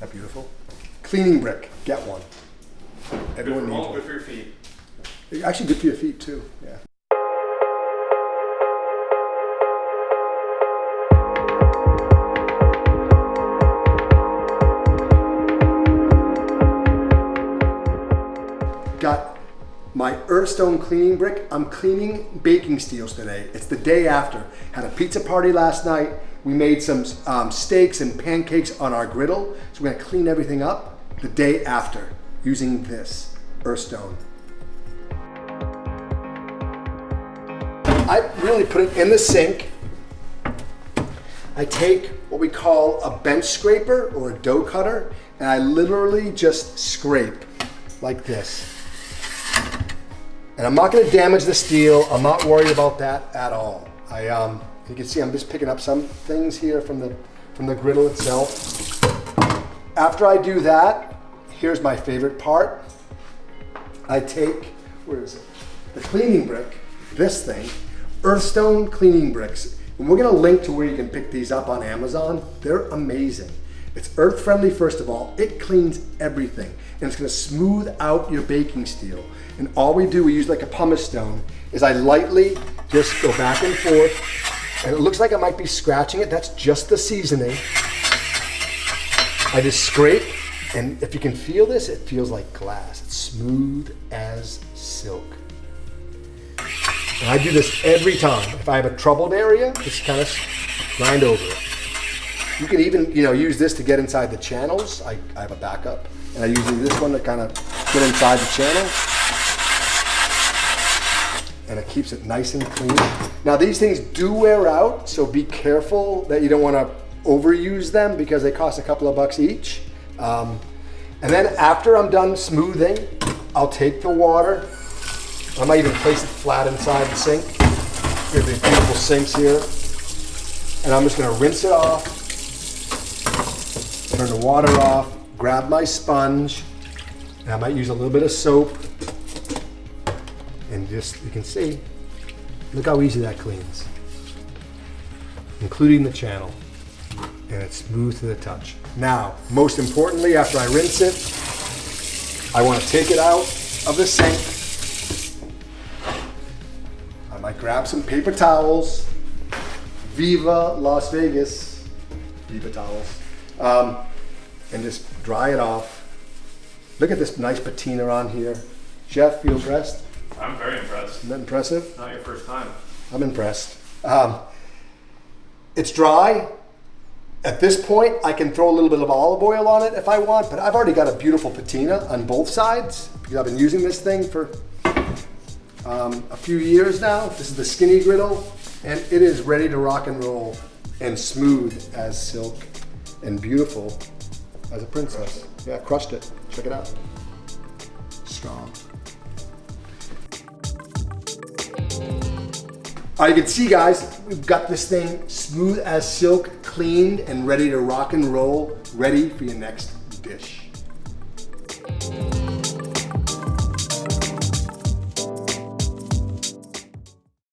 that beautiful? Cleaning brick, get one. Everyone needs one. Good for your feet. Actually good for your feet too, yeah. Got my Earthstone cleaning brick. I'm cleaning baking steels today. It's the day after. Had a pizza party last night. We made some steaks and pancakes on our griddle. So we're gonna clean everything up the day after using this Earthstone. I really put it in the sink. I take what we call a bench scraper or a dough cutter, and I literally just scrape like this. And I'm not going to damage the steel. I'm not worried about that at all. You can see I'm just picking up some things here from the griddle itself. After I do that, here's my favorite part. I take, where is it? The cleaning brick, this thing, Earthstone cleaning bricks. And we're going to link to where you can pick these up on Amazon. They're amazing. It's earth friendly, first of all. It cleans everything. And it's going to smooth out your baking steel. And all we do, we use like a pumice stone, is I lightly just go back and forth. And it looks like I might be scratching it. That's just the seasoning. I just scrape. And if you can feel this, it feels like glass. It's smooth as silk. And I do this every time. If I have a troubled area, just kind of grind over it. You can even, use this to get inside the channels. I have a backup, and I use this one to kind of get inside the channel. And it keeps it nice and clean. Now these things do wear out, so be careful that you don't want to overuse them because they cost a couple of bucks each. And then after I'm done smoothing, I'll take the water. I might even place it flat inside the sink. We have these beautiful sinks here. And I'm just gonna rinse it off, turn the water off, grab my sponge, and I might use a little bit of soap. And just, you can see, look how easy that cleans, including the channel. And it's smooth to the touch. Now, most importantly, after I rinse it, I want to take it out of the sink. I might grab some paper towels. Viva Las Vegas, Viva towels. And just dry it off. Look at this nice patina on here. Jeff, you impressed? I'm very impressed. Isn't that impressive? Not your first time. I'm impressed. It's dry. At this point, I can throw a little bit of olive oil on it if I want, but I've already got a beautiful patina on both sides because I've been using this thing for a few years now. This is the skinny griddle, and it is ready to rock and roll and smooth as silk and beautiful as a princess. Yeah, crushed it. Check it out. Strong. You can see, guys, we've got this thing smooth as silk, cleaned and ready to rock and roll, ready for your next dish.